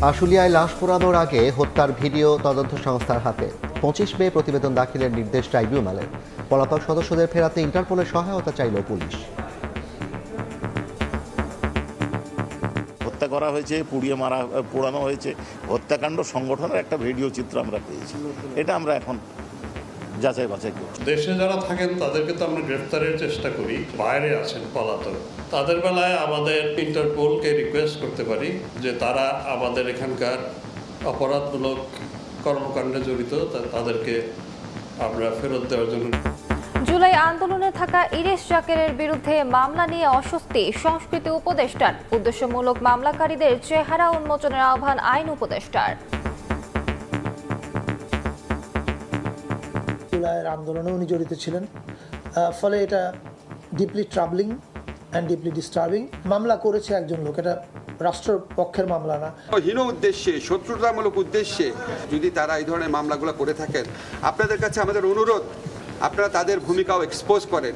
আশুলিয়ায় লাশ পোড়ানোর আগে হত্যার ভিডিও তদন্ত সংস্থার হাতে। 25 মে প্রতিবেদন দাখিলের নির্দেশ ট্রাইব্যুনালের। পলাতক সদস্যদের ফেরাতে ইন্টারপোলের সহায়তা চাইল পুলিশ। হত্যা করা হয়েছে, পোড়ানো হয়েছে, হত্যাকাণ্ড সংগঠনের একটা ভিডিও চিত্র আমরা পেয়েছি। এটা আমরা এখন যাচাই বাছাই করছি। দেশে যারা থাকেন তাদেরকে তো আমরা গ্রেফতারের চেষ্টা করি, বাইরে আছেন পলাতক, তাদের বেলায় আমাদের ইন্টারপোলকে রিকোয়েস্ট করতে পারি যে তারা আমাদের এখানকার অপরাধমূলক কর্মকাণ্ডে জড়িত তাদেরকে আমরা ফেরত দেওয়ার জন্য। জুলাই আন্দোলনে থাকা ইরেশ জাকেরের বিরুদ্ধে মামলা নিয়ে অস্বস্তি সংস্কৃতি উপদেষ্টার। উদ্দেশ্যমূলক মামলাকারীদের চেহারা উন্মোচনের আহ্বান আইন উপদেষ্টার। জুলাইয়ের আন্দোলনে উনি জড়িত ছিলেন, ফলে এটা ডিপলি ট্রাবলিং অ্যান্ড ডিপলি ডিস্টার্বিং। মামলা করেছে একজন লোক, এটা রাষ্ট্রপক্ষের মামলা না। হীন উদ্দেশ্যে, শত্রুতামূলক উদ্দেশ্যে যদি তারা এই ধরনের মামলাগুলো করে থাকেন, আপনাদের কাছে আমাদের অনুরোধ, আপনারা তাদের ভূমিকাও এক্সপোজ করেন।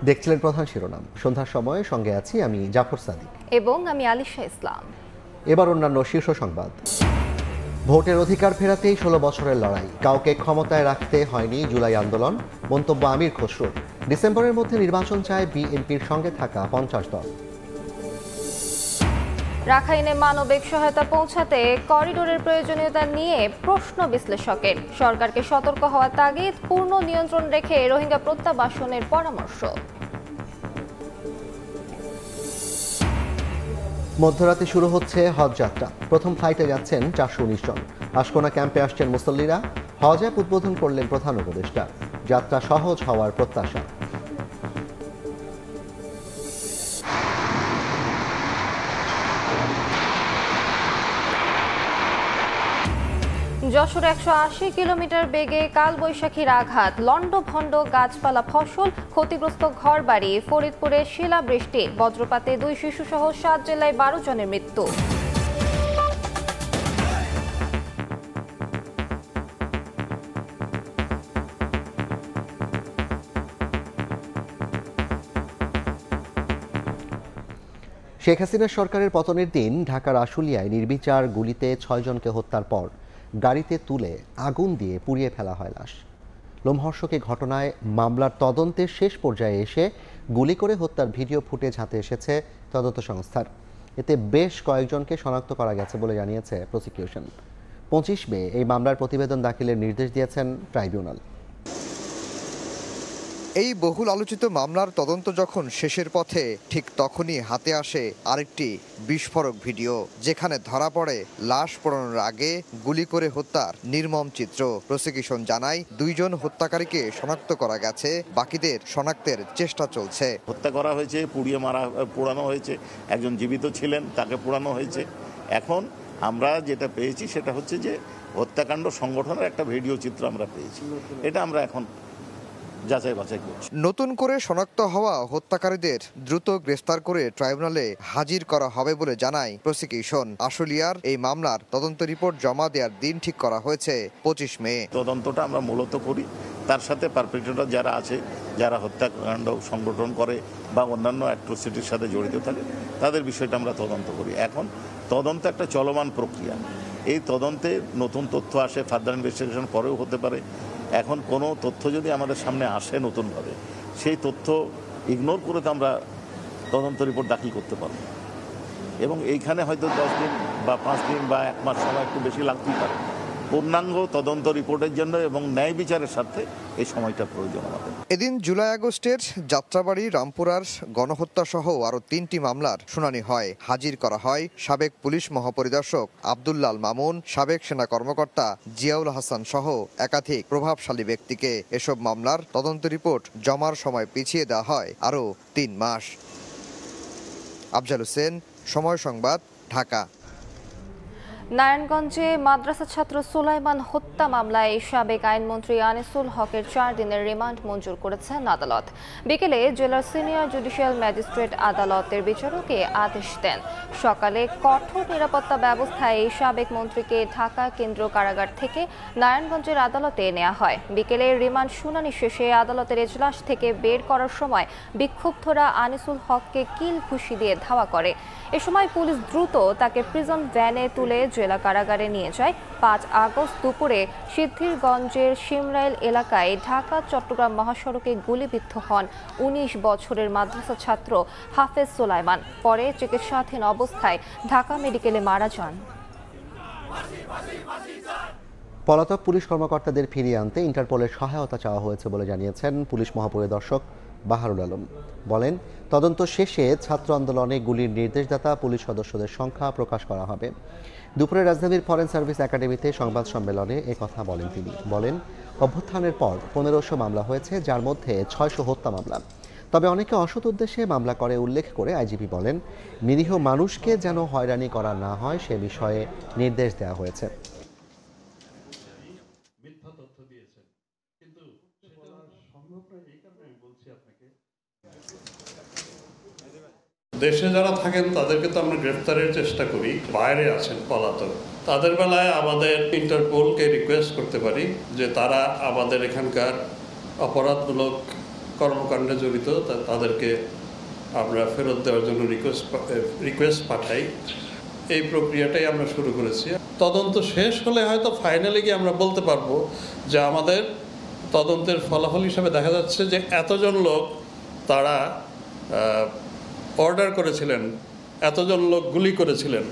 দেখছিলেন প্রধান শিরোনাম। সন্ধ্যার সময় সঙ্গে আছি আমি জাফর সাদিক এবং আমি আলিশা ইসলাম। এবার অন্যান্য শীর্ষ সংবাদ। ভোটের অধিকার ফেরাতেই 16 বছরের লড়াই, কাউকে ক্ষমতায় রাখতে হয়নি জুলাই আন্দোলন। মন্তব্য আমির খসরুর। ডিসেম্বরের মধ্যে নির্বাচন চায় বিএনপির সঙ্গে থাকা 50 দল। রাখাইনে মানবিক সহায়তা পৌঁছাতে করিডোরের প্রয়োজনীয়তা নিয়ে প্রশ্ন বিশ্লেষকের। সরকারকে সতর্ক হওয়ার তাগিদ, পূর্ণ নিয়ন্ত্রণ রেখে রোহিঙ্গা প্রত্যাবাসনের পরামর্শ। মধ্যরাতে শুরু হচ্ছে হজ যাত্রা। প্রথম ফ্লাইটে যাচ্ছেন 419 জন। আশকোনা ক্যাম্পে আসছেন মুসল্লিরা। হজ অ্যাপ উদ্বোধন করলেন প্রধান উপদেষ্টা। যাত্রা সহজ হওয়ার প্রত্যাশা। যশোর 180 কিলোমিটার বেগে কালবৈশাখীর আঘাত, লন্ডভন্ড গাছপালা, ফসল ক্ষতিগ্রস্ত ঘরবাড়ি। ফরিদপুরে শিলাবৃষ্টি, বজ্রপাতে 2 শিশুসহ 7 জেলায় 12 জনের মৃত্যু। শেখ হাসিনার সরকারের পতনের দিন ঢাকার আশুলিয়ায় নির্বিচার গুলিতে 6 জনকে হত্যার পর গাড়িতে তুলে আগুন দিয়ে পুড়িয়ে ফেলা হয় লাশ। লোমহর্ষক এই ঘটনায় মামলার তদন্তের শেষ পর্যায়ে এসে গুলি করে হত্যার ভিডিও ফুটেজ হাতে এসেছে তদন্ত সংস্থার। এতে বেশ কয়েকজনকে শনাক্ত করা গেছে বলে জানিয়েছে প্রসিকিউশন। 25 মে এই মামলার প্রতিবেদন দাখিলের নির্দেশ দিয়েছেন ট্রাইব্যুনাল। এই বহুল আলোচিত মামলার তদন্ত যখন শেষের পথে, ঠিক তখনই হাতে আসে আরেকটি বিস্ফোরক ভিডিও, যেখানে ধরা পড়ে লাশ পোড়ানোর আগে গুলি করে হত্যার নির্মম চিত্র। প্রসিকিউশন জানায় 2 জন হত্যাকারীকে শনাক্ত করা গেছে, বাকিদের শনাক্তের চেষ্টা চলছে। হত্যা করা হয়েছে, পোড়ানো হয়েছে, একজন জীবিত ছিলেন, তাকে পোড়ানো হয়েছে। এখন আমরা যেটা পেয়েছি সেটা হচ্ছে যে হত্যাকাণ্ড সংগঠনের একটা ভিডিও চিত্র আমরা পেয়েছি। এটা আমরা এখন যাচাই বাছাই করছি। নতুন করে শনাক্ত হওয়া হত্যাকারীদের দ্রুত গ্রেফতার করে ট্রাইব্যুনালে হাজির করা হবে বলে জানায় প্রসিকিউশন। আশুলিয়ার এই মামলার তদন্ত রিপোর্ট জমা দেওয়ার দিন ঠিক করা হয়েছে 25 মে। তদন্তটা আমরা মূলত করি, তার সাথে পারপেট্রেটর যারা আছে, যারা হত্যাকাণ্ড সংগঠন করে বা অন্যান্য অ্যাট্রোসিটির সাথে জড়িত থাকে, তাদের বিষয়টা আমরা তদন্ত করি। এখন তদন্ত একটা চলমান প্রক্রিয়া। এই তদন্তে নতুন তথ্য আসে, ফার্দার ইনভেস্টিগেশন পরেও হতে পারে। এখন কোনো তথ্য যদি আমাদের সামনে আসে নতুনভাবে, সেই তথ্য ইগনোর করে তো আমরা তদন্ত রিপোর্ট দাখিল করতে পারব, এবং এইখানে হয়তো 10 দিন বা 5 দিন বা 1 মাস সময় একটু বেশি লাগতেই পারে। পূর্ণাঙ্গ তদন্ত রিপোর্টের জন্য এবং ন্যায় বিচারের স্বার্থে এই সময়টা প্রয়োজন আমাদের। এদিন জুলাই আগস্টের যাত্রাবাড়ি, রামপুরার গণহত্যা সহ আরো 3টি মামলার শুনানি হয়। হাজির করা হয় সাবেক পুলিশ মহাপরিদর্শক আব্দুল্লাল মামুন, সাবেক সেনা কর্মকর্তা জিয়াউল হাসান সহ একাধিক প্রভাবশালী ব্যক্তিকে। এসব মামলার তদন্ত রিপোর্ট জমার সময় পিছিয়ে দেওয়া হয় আরো 3 মাস। আফজাল হোসেন, সময় সংবাদ, ঢাকা। নারায়ণগঞ্জে মাদ্রাসা ছাত্র সুলাইমান হত্যা মামলায় সাবেক আইনমন্ত্রী আনিসুল হকের 4 দিনের রিমান্ড মঞ্জুর করেছেন আদালত। বিকেলে জেলার সিনিয়র জুডিশিয়াল ম্যাজিস্ট্রেট আদালতের বিচারকে আদেশ দেন। সকালে কঠোর নিরাপত্তা ব্যবস্থায় এই সাবেক মন্ত্রীকে ঢাকা কেন্দ্র কারাগার থেকে নারায়ণগঞ্জের আদালতে নেওয়া হয়। বিকেলে রিমান্ড শুনানি শেষে আদালতের এজলাস থেকে বের করার সময় বিক্ষুব্ধরা আনিসুল হককে কিল ঘুষি দিয়ে ধাওয়া করে। এ সময় পুলিশ দ্রুত তাকে প্রিজন ভ্যানে তুলে জেলা কারাগারে নিয়ে যায়। 5 আগস্ট দুপুরে সিদ্ধিরগঞ্জের শিমরাইল এলাকায় ঢাকা চট্টগ্রাম মহাসড়কে গুলিবিদ্ধ হন 19 বছরের মাদ্রাসা ছাত্র হাফেজ সুলাইমান। পরে চিকিৎসাধীন অবস্থায় ঢাকা মেডিকেলে মারা যান। পলাতক পুলিশ কর্মকর্তাদের ফিরিয়ে আনতে ইন্টারপোলের সহায়তা চাওয়া হয়েছে বলে জানিয়েছেন পুলিশ মহাপরিদর্শক বাহারুল আলম। বলেন, তদন্ত শেষে ছাত্র আন্দোলনে গুলির নির্দেশদাতা পুলিশ সদস্যদের সংখ্যা প্রকাশ করা হবে। দুপুরে রাজধানীর ফরেন সার্ভিস একাডেমিতে সংবাদ সম্মেলনে একথা বলেন তিনি। বলেন, অভ্যুত্থানের পর 1500 মামলা হয়েছে, যার মধ্যে 600 হত্যা মামলা। তবে অনেকে অসৎ উদ্দেশ্যে মামলা করে উল্লেখ করে আইজিপি বলেন, নিরীহ মানুষকে যেন হয়রানি করা না হয় সে বিষয়ে নির্দেশ দেওয়া হয়েছে। দেশে যারা থাকেন তাদেরকে তো আমরা গ্রেফতারের চেষ্টা করি, বাইরে আছেন পলাতক, তাদের বেলায় আমাদের ইন্টারপোলকে রিকোয়েস্ট করতে পারি যে তারা আমাদের এখানকার অপরাধমূলক কর্মকাণ্ডে জড়িত তাদেরকে আমরা ফেরত দেওয়ার জন্য রিকোয়েস্ট পাঠাই। এই প্রক্রিয়াটাই আমরা শুরু করেছি। তদন্ত শেষ হলে হয়তো ফাইনালি গিয়ে আমরা বলতে পারবো যে আমাদের তদন্তের ফলাফল হিসাবে দেখা যাচ্ছে যে এতজন লোক তারা অর্ডার করেছিলেন, এতজন লোক গুলি করেছিলেন।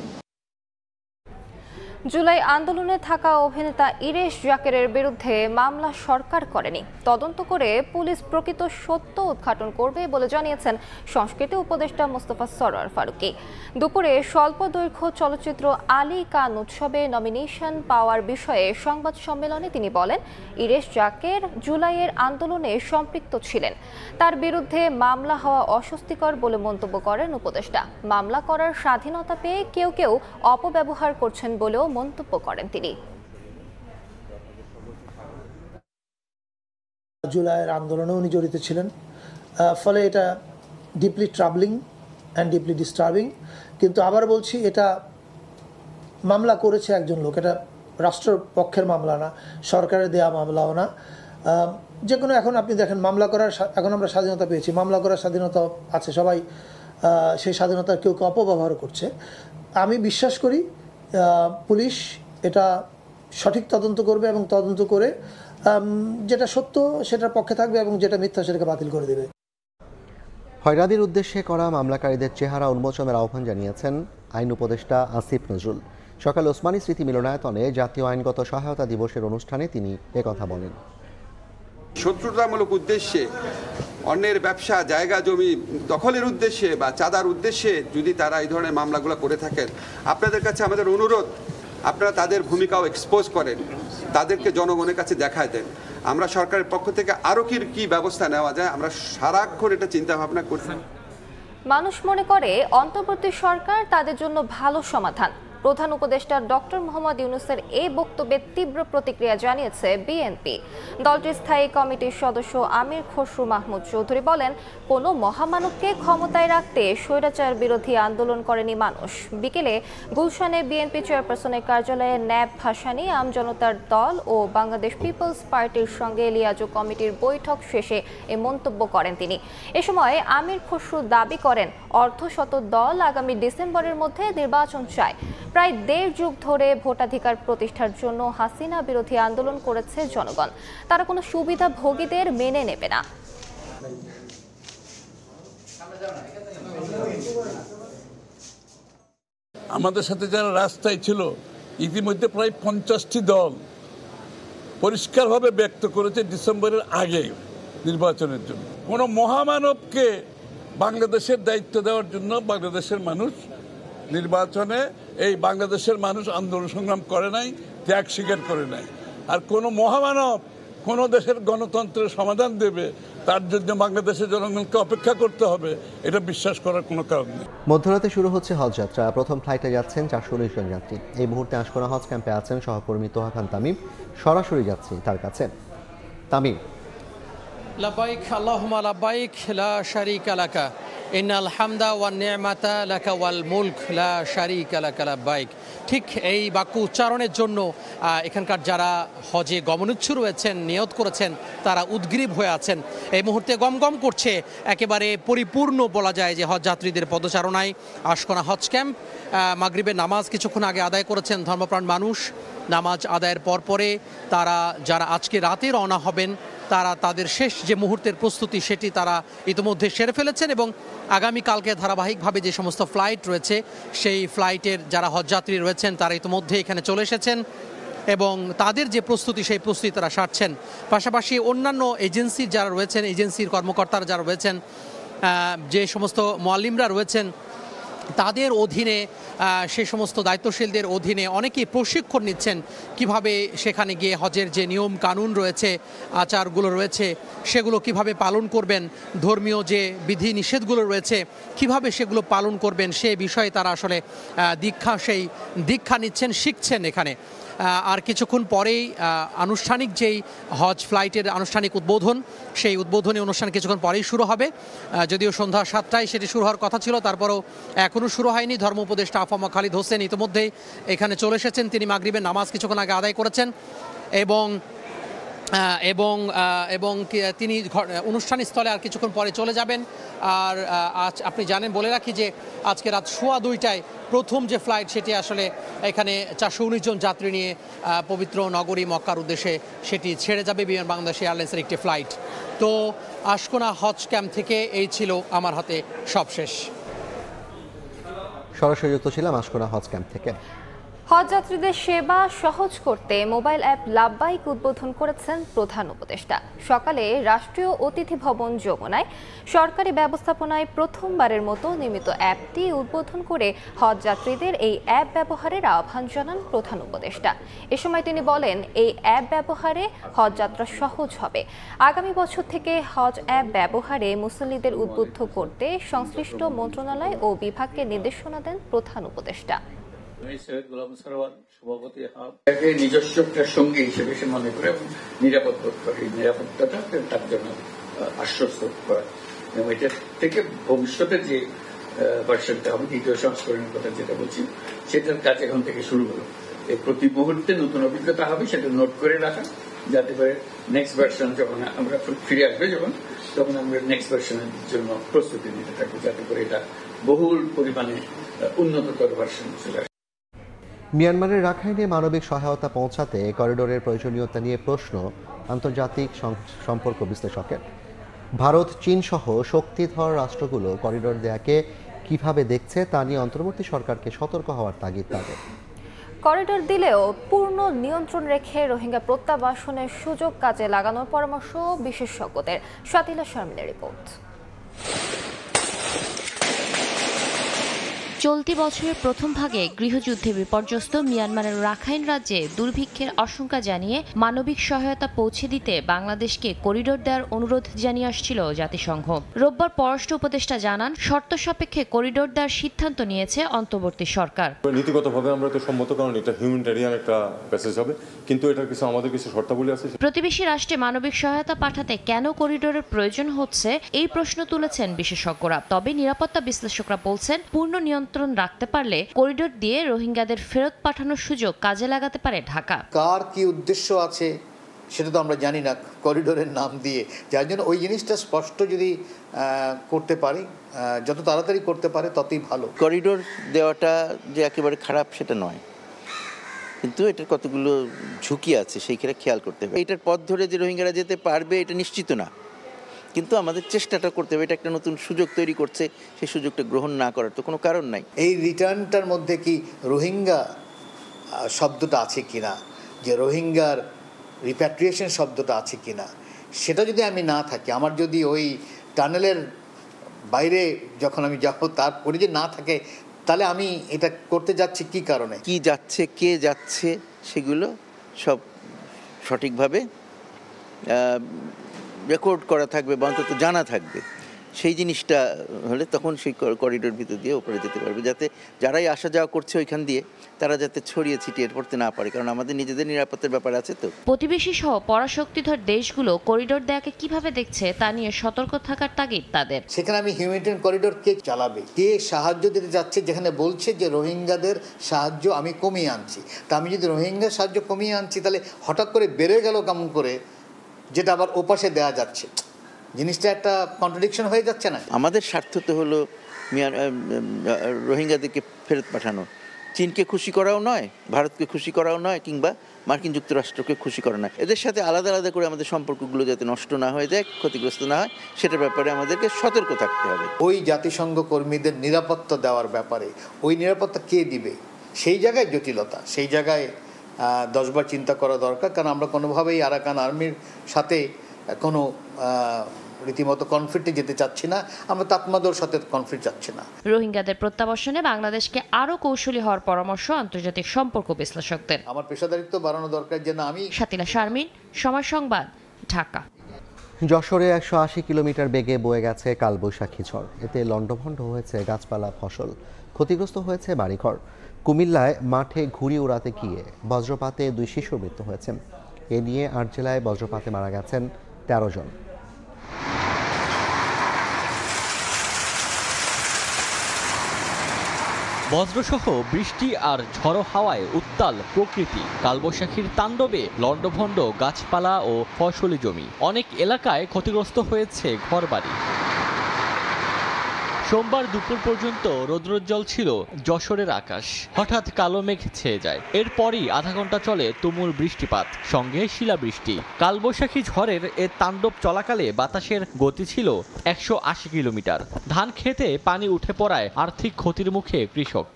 জুলাই আন্দোলনে থাকা অভিনেতা ইরেশ জাকেরের বিরুদ্ধে মামলা সরকার করেনি। তদন্ত করে পুলিশ প্রকৃত সত্য উদ্ঘাটন করবে বলে জানিয়েছেন সংস্কৃতি উপদেষ্টা মোস্তফা সরোয়ার ফারুকী। দুপুরে স্বল্প দৈর্ঘ্য চলচ্চিত্র আলী কান উৎসবে নমিনেশন পাওয়ার বিষয়ে সংবাদ সম্মেলনে তিনি বলেন, ইরেশ জাকের জুলাইয়ের আন্দোলনে সম্পৃক্ত ছিলেন। তার বিরুদ্ধে মামলা হওয়া অস্বস্তিকর বলে মন্তব্য করেন উপদেষ্টা। মামলা করার স্বাধীনতা পেয়ে কেউ কেউ অপব্যবহার করছেন বলেও মন্তব্য করেন তিনি। জুলাইয়ের আন্দোলনে উনি জড়িত ছিলেন, ফলে এটা ডিপলি ট্রাবলিং অ্যান্ড ডিপলি ডিস্টার্বিং। কিন্তু আবার বলছি, এটা মামলা করেছে একজন লোক, এটা রাষ্ট্রের পক্ষের মামলা না, সরকারের দেয়া মামলাও না। যে কোনো এখন আপনি দেখেন মামলা করার, এখন আমরা স্বাধীনতা পেয়েছি, মামলা করার স্বাধীনতা আছে, সবাই সেই স্বাধীনতা কেউ কেউ অপব্যবহার করছে। আমি বিশ্বাস করি পুলিশ এটা সঠিক তদন্ত করবে এবং তদন্ত করে যেটা সত্য সেটার পক্ষে থাকবে এবং যেটা মিথ্যা সেটাকে বাতিল করে দেবে। হয়রানির উদ্দেশ্যে করা মামলাকারীদের চেহারা উন্মোচনের আহ্বান জানিয়েছেন আইন উপদেষ্টা আসিফ নজরুল। সকালে ওসমানী স্মৃতি মিলনায়তনে জাতীয় আইনগত সহায়তা দিবসের অনুষ্ঠানে তিনি একথা বলেন। শত্রুতামূলক উদ্দেশ্যে, অন্যের ব্যবসা, জায়গা জমি দখলের উদ্দেশ্যে বা চাঁদার উদ্দেশ্যে যদি তারা এই ধরনের মামলাগুলো করে থাকেন, আপনাদের কাছে আমাদের অনুরোধ, আপনারা তাদের ভূমিকাও এক্সপোজ করেন, তাদেরকে জনগণের কাছে দেখায় দেন। আমরা সরকারের পক্ষ থেকে আরও কি ব্যবস্থা নেওয়া যায়, আমরা সারাক্ষণ এটা চিন্তা ভাবনা করছি। মানুষ মনে করে অন্তর্বর্তী সরকার তাদের জন্য ভালো সমাধান। প্রধান উপদেষ্টা ডক্টর মোহাম্মদ ইউনূসের এই বক্তব্যে তীব্র প্রতিক্রিয়া জানিয়েছে বিএনপি। দলটির স্থায়ী কমিটির সদস্য আমির খসরু মাহমুদ চৌধুরী বলেন, কোনো মহামানবকে ক্ষমতায় রাখতে স্বৈরাচার বিরোধী আন্দোলন করেনি মানুষ। বিকেলে গুলশানে বিএনপি চেয়ারপারসনের কার্যালয়ে ন্যাব ভাসানী, আমজনতার দল ও বাংলাদেশ পিপলস পার্টির সঙ্গে লিয়াজো কমিটির বৈঠক শেষে এ মন্তব্য করেন তিনি। এ সময় আমির খসরু দাবি করেন, অর্ধশত দল আগামী ডিসেম্বরের মধ্যে নির্বাচন চায়। প্রায় 1.5 যুগ ধরে ভোটাধিকার প্রতিষ্ঠার জন্য হাসিনা বিরোধী আন্দোলন করেছে জনগণ। তারা কোনো সুবিধাভোগীদের মেনে নেবে না। আমাদের সাথে যারা রাস্তায় ছিল, ইতিমধ্যে প্রায় 50টি দল পরিষ্কারভাবে ব্যক্ত করেছে ডিসেম্বরের আগে নির্বাচনের জন্য। কোনো মহামানবকে বাংলাদেশের দায়িত্ব দেওয়ার জন্য বাংলাদেশের মানুষ নির্বাচনে, এই বাংলাদেশের মানুষ আন্দোলন সংগ্রাম করে নাই, ত্যাগ স্বীকার করে নাই। আর কোনো মহামানব কোনো দেশের গণতন্ত্রের সমাধান দেবে তার জন্য বাংলাদেশের জনগণকে অপেক্ষা করতে হবে, এটা বিশ্বাস করার কোনো কারণ নেই। মধ্যরাতে শুরু হচ্ছে হজ যাত্রা। প্রথম ফ্লাইটে যাচ্ছেন 419 জন যাত্রী। এই মুহূর্তে আশকোনা হজ ক্যাম্পে আছেন সহকর্মী তোহা খান তামিম। সরাসরি যাচ্ছি তার কাছে। তামিম, লাব্বাইক আল্লাহুম্মা লাব্বাইক লা শারীকা লাকা ইন্নাল হামদা ওয়ান নি'মাতা লাকা ওয়াল মুলক লা শারীকা লাকা লাব্বাইক। ঠিক এই বাক্য উচ্চারণের জন্য এখানকার যারা হজে গমনোচ্ছু রয়েছেন, নিয়ত করেছেন, তারা উদ্গ্রীব হয়ে আছেন। এই মুহূর্তে গমগম করছে, একেবারে পরিপূর্ণ বলা যায় যে হজ যাত্রীদের পদচারণায় আশকোনা হজ ক্যাম্প। মাগরিবের নামাজ কিছুক্ষণ আগে আদায় করেছেন ধর্মপ্রাণ মানুষ। নামাজ আদায়ের পরে তারা যারা আজকে রাতে রওনা হবেন, তারা তাদের শেষ যে মুহূর্তের প্রস্তুতি সেটি তারা ইতিমধ্যে সেরে ফেলেছেন এবং আগামীকালকে ধারাবাহিকভাবে যে সমস্ত ফ্লাইট রয়েছে সেই ফ্লাইটের যারা হজযাত্রী রয়েছেন তারা ইতিমধ্যে এখানে চলে এসেছেন এবং তাদের যে প্রস্তুতি সেই প্রস্তুতি তারা সারছেন। পাশাপাশি অন্যান্য এজেন্সির যারা রয়েছেন, এজেন্সির কর্মকর্তারা যারা রয়েছেন, যে সমস্ত মুআল্লিমরা রয়েছেন তাদের অধীনে, সে সমস্ত দায়িত্বশীলদের অধীনে অনেকেই প্রশিক্ষণ নিচ্ছেন কিভাবে সেখানে গিয়ে হজের যে নিয়ম কানুন রয়েছে, আচারগুলো রয়েছে সেগুলো কিভাবে পালন করবেন, ধর্মীয় যে বিধি নিষেধগুলো রয়েছে কিভাবে সেগুলো পালন করবেন সে বিষয়ে তারা আসলে দীক্ষা নিচ্ছেন, শিখছেন এখানে। আর কিছুক্ষণ পরেই আনুষ্ঠানিক যেই হজ ফ্লাইটের আনুষ্ঠানিক উদ্বোধন, সেই উদ্বোধনী অনুষ্ঠান কিছুক্ষণ পরেই শুরু হবে। যদিও সন্ধ্যা 7টায় সেটি শুরু হওয়ার কথা ছিল, তারপরেও এখনও শুরু হয়নি। ধর্ম উপদেষ্টা আফামা খালিদ হোসেন ইতিমধ্যেই এখানে চলে এসেছেন। তিনি মাগরিবের নামাজ কিছুক্ষণ আগে আদায় করেছেন এবং তিনি অনুষ্ঠান স্থলে আর কিছুক্ষণ পরে চলে যাবেন। আর আজ আপনি জানেন, বলে রাখি যে আজকে রাত 2:15টায় প্রথম যে ফ্লাইট সেটি আসলে এখানে 419 জন যাত্রী নিয়ে পবিত্র নগরী মক্কার উদ্দেশ্যে সেটি ছেড়ে যাবে বিমান বাংলাদেশ এয়ারলাইন্সের একটি ফ্লাইট। তো আশকোনা হজ ক্যাম্প থেকে এই ছিল আমার হাতে সব শেষ। সরাসরি যুক্ত ছিলাম আশকোনা হজ ক্যাম্প থেকে। হজযাত্রীদের সেবা সহজ করতে মোবাইল অ্যাপ লাব্বাইক উদ্বোধন করেছেন প্রধান উপদেষ্টা। সকালে রাষ্ট্রীয় অতিথি ভবন যমুনায় সরকারি ব্যবস্থাপনায় প্রথমবারের মতো নির্মিত অ্যাপটি উদ্বোধন করে হজযাত্রীদের এই অ্যাপ ব্যবহারের আহ্বান জানান প্রধান উপদেষ্টা। এ সময় তিনি বলেন, এই অ্যাপ ব্যবহারে হজযাত্রা সহজ হবে। আগামী বছর থেকে হজ অ্যাপ ব্যবহারে মুসল্লিদের উদ্বুদ্ধ করতে সংশ্লিষ্ট মন্ত্রণালয় ও বিভাগকে নির্দেশনা দেন প্রধান উপদেষ্টা। নিজস্ব একটা সঙ্গী হিসেবে সে মনে করে এবং নিরাপদ বোধ করে, এই নিরাপত্তাটা তার জন্য আশ্বস্ত করা এবং এটা থেকে ভবিষ্যতের যে ভার্সনটা হবে, দ্বিতীয় সংস্করণের কথা যেটা বলছি, সেটার কাজ এখন থেকে শুরু হলো। এই প্রতি মুহূর্তে নতুন অভিজ্ঞতা হবে, সেটা নোট করে রাখা, যাতে করে নেক্সট ভার্সন যখন আমরা ফিরে আসবে তখন আমরা নেক্সট ভার্সনের জন্য প্রস্তুতি নিতে থাকবো, যাতে করে এটা বহুল পরিমাণে উন্নততর ভার্সন চলে আসে। মিয়ানমারের রাখাইনে মানবিক সহায়তা পৌঁছাতে করিডোরের প্রয়োজনীয়তা নিয়ে প্রশ্ন আন্তর্জাতিক সম্পর্ক বিশ্লেষকের। ভারত, চীন সহ শক্তিধর রাষ্ট্রগুলো করিডোর দেয়াকে কিভাবে দেখছে তা নিয়ে অন্তর্বর্তী সরকারকে সতর্ক হওয়ার তাগিদ তাদের। করিডোর দিলেও পূর্ণ নিয়ন্ত্রণ রেখে রোহিঙ্গা প্রত্যাবাসনের সুযোগ কাজে লাগানোর পরামর্শ বিশেষজ্ঞদের। শাতিলা শারমিনের রিপোর্ট। চলতি বছরের প্রথম ভাগে গৃহযুদ্ধে বিপর্যস্ত মিয়ানমারের রাখাইন রাজ্যে দুর্ভিক্ষের আশঙ্কা জানিয়ে মানবিক সহায়তা পৌঁছে দিতে বাংলাদেশকে করিডোর দেওয়ার অনুরোধ জানিয়ে আসছিল জাতিসংঘ। রোববার পররাষ্ট্র উপদেষ্টা জানান, শর্ত সাপেক্ষে করিডোর দেওয়ার সিদ্ধান্ত নিয়েছে অন্তর্বর্তী সরকার। নীতিগতভাবে আমরা তো সম্মত, কারণ এটা হিউম্যানিটেরিয়ান একটা প্যাসেজ হবে, কিন্তু এটার কিছু আমাদের কিছু শর্তাবলী আছে। প্রতিবেশী রাষ্ট্রে মানবিক সহায়তা পাঠাতে কেন করিডোরের প্রয়োজন হচ্ছে এই প্রশ্ন তুলেছেন বিশেষজ্ঞরা। তবে নিরাপত্তা বিশ্লেষকরা বলছেন, পূর্ণ নিয়ন্ত্রণ রাখতে পারলে করিডোর দিয়ে রোহিঙ্গাদের ফেরত পাঠানোর সুযোগ কাজে লাগাতে পারে ঢাকা। কার কি উদ্দেশ্য আছে সেটা তো আমরা জানি না করিডোরের নাম দিয়ে, যার জন্য ওই জিনিসটা স্পষ্ট যদি করতে পারি, যত তাড়াতাড়ি করতে পারে ততই ভালো। করিডোর দেওয়াটা যে একেবারে খারাপ সেটা নয়, কিন্তু এটার কতগুলো ঝুঁকি আছে সেইখানে খেয়াল করতে হবে। এটার পথ ধরে যে রোহিঙ্গারা যেতে পারবে এটা নিশ্চিত না, কিন্তু আমাদের চেষ্টাটা করতে হবে। এটা একটা নতুন সুযোগ তৈরি করছে, সেই সুযোগটা গ্রহণ না করার তো কোনো কারণ নাই। এই রিটার্নটার মধ্যে কি রোহিঙ্গা শব্দটা আছে কিনা, যে রোহিঙ্গার রিপ্যাট্রিয়েশন শব্দটা আছে কিনা, সেটা যদি আমি না থাকি, আমার যদি ওই টানেলের বাইরে যখন আমি যাবো তারপরে যে না থাকে, তাহলে আমি এটা করতে যাচ্ছি কি কারণে, কি যাচ্ছে, কে যাচ্ছে, সেগুলো সব সঠিকভাবে রেকর্ড করা থাকবে বা অন্তত জানা থাকবে, সেই জিনিসটা হলে তখন সেই করিডোর ভিতর দিয়ে উপরে যেতে পারবে, যাতে যারাই আসা যাওয়া করছে ওইখান দিয়ে তারা যাতে ছড়িয়ে ছিটিয়ে পড়তে না পারে, কারণ আমাদের নিজেদের নিরাপত্তার ব্যাপার আছে। তো প্রতিবেশী সহ পরাশক্তিধর দেশগুলো করিডোর দেয়াকে কিভাবে দেখছে তা নিয়ে সতর্ক থাকার তাগিদ তাদের। সেখানে আমি হিউম্যানিটেরিয়ান করিডোর কে চালাবে, কে সাহায্য দিতে যাচ্ছে, যেখানে বলছে যে রোহিঙ্গাদের সাহায্য আমি কমিয়ে আনছি, তা আমি যদি রোহিঙ্গার সাহায্য কমিয়ে আনছি তাহলে হঠাৎ করে বেড়ে গেল কেমন করে, যেটা আবার ওপাশে দেয়া যাচ্ছে, জিনিসটা একটা কন্ট্রাডিকশন হয়ে যাচ্ছে না? আমাদের স্বার্থ তো হলো রোহিঙ্গাদেরকে ফেরত পাঠানো, চীনকে খুশি করাও নয়, ভারতকে খুশি করাও নয়, কিংবা মার্কিন যুক্তরাষ্ট্রকে খুশি করা নয়। এদের সাথে আলাদা আলাদা করে আমাদের সম্পর্কগুলো যাতে নষ্ট না হয়ে যায়, ক্ষতিগ্রস্ত না হয়, সেটার ব্যাপারে আমাদেরকে সতর্ক থাকতে হবে। ওই জাতিসংঘ কর্মীদের নিরাপত্তা দেওয়ার ব্যাপারে ওই নিরাপত্তা কে দিবে, সেই জায়গায় জটিলতা, সেই জায়গায় 10 বার চিন্তা করা দরকার। কারণ আমরা কোনোভাবেই আরাকান আর্মির সাথে কোনো রীতিমতো কনফ্লিক্টে যেতে চাচ্ছি না, আমরা তাতমাদর সাথে কনফ্লিক্ট চাচ্ছি না। রোহিঙ্গাদের প্রত্যাবাসনে বাংলাদেশকে আরও কৌশলী হওয়ার পরামর্শ আন্তর্জাতিক সম্পর্ক বিশ্লেষকদের। আমার পেশাদারিত্ব বাড়ানো দরকার, যেন আমি। শাতিলা শারমিন, সময় সংবাদ, ঢাকা। যশোরে 180 কিলোমিটার বেগে বয়ে গেছে কালবৈশাখী ঝড়। এতে লণ্ডভণ্ড হয়েছে গাছপালা, ফসল, ক্ষতিগ্রস্ত হয়েছে বাড়িঘর। কুমিল্লায় মাঠে ঘুড়ি উড়াতে গিয়ে বজ্রপাতে 2 শিশুর মৃত্যু হয়েছে। এ নিয়ে 8 জেলায় বজ্রপাতে মারা গেছেন 13 জন। বজ্রসহ বৃষ্টি আর ঝড়ো হাওয়ায় উত্তাল প্রকৃতি। কালবৈশাখীর তাণ্ডবে লণ্ডভণ্ড গাছপালা ও ফসলি জমি, অনেক এলাকায় ক্ষতিগ্রস্ত হয়েছে ঘরবাড়ি। সোমবার দুপুর পর্যন্ত রৌদ্রোজ্জ্বল ছিল যশোরের আকাশ। হঠাৎ কালো মেঘ ছেয়ে যায়, এরপরই আধা ঘন্টা চলে তুমুল বৃষ্টিপাত, সঙ্গে শিলাবৃষ্টি। কালবৈশাখী ঝড়ের এ তাণ্ডব চলাকালে বাতাসের গতি ছিল 180 কিলোমিটার। ধান খেতে পানি উঠে পড়ায় আর্থিক ক্ষতির মুখে কৃষক।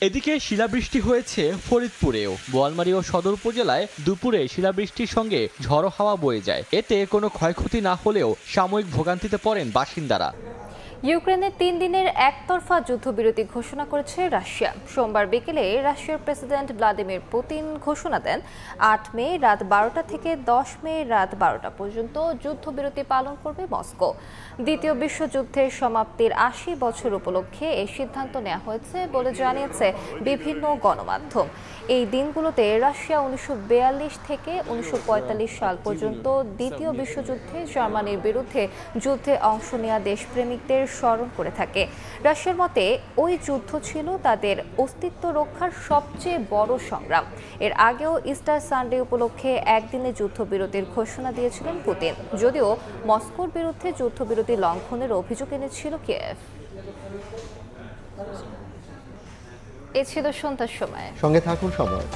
এদিকে শিলাবৃষ্টি হয়েছে ফরিদপুরেও। বোয়ালমারী ও সদর উপজেলায় দুপুরে শিলাবৃষ্টির সঙ্গে ঝড়ো হাওয়া বয়ে যায়। এতে কোনো ক্ষয়ক্ষতি না হলেও সাময়িক ভোগান্তিতে পড়েন বাসিন্দারা। ইউক্রেনে 3 দিনের একতরফা যুদ্ধবিরতি ঘোষণা করেছে রাশিয়া। সোমবার বিকেলে রাশিয়ার প্রেসিডেন্ট ভ্লাদিমির পুতিন ঘোষণা দেন 8 মে রাত 12টা থেকে 10 মে রাত 12টা পর্যন্ত যুদ্ধবিরতি পালন করবে মস্কো। দ্বিতীয় বিশ্বযুদ্ধের সমাপ্তির 80 বছর উপলক্ষে এই সিদ্ধান্ত নেওয়া হয়েছে বলে জানিয়েছে বিভিন্ন গণমাধ্যম। এই দিনগুলোতে রাশিয়া 1942 থেকে 1945 সাল পর্যন্ত দ্বিতীয় বিশ্বযুদ্ধে জার্মানির বিরুদ্ধে যুদ্ধে অংশ নেওয়া দেশপ্রেমিকদের স্মরণ করে থাকে। রাশিয়ার মতে ওই যুদ্ধ ছিল তাদের অস্তিত্ব রক্ষার সবচেয়ে বড় সংগ্রাম। এর আগেও ইস্টার সানডে উপলক্ষে একদিনের যুদ্ধবিরতির ঘোষণা দিয়েছিলেন পুতিন, যদিও মস্কোর বিরুদ্ধে যুদ্ধবিরতি লঙ্ঘনের অভিযোগ এনেছিল কিয়েভ। এ ছিল সন্ধ্যার সময়। সঙ্গে থাকুন সময়।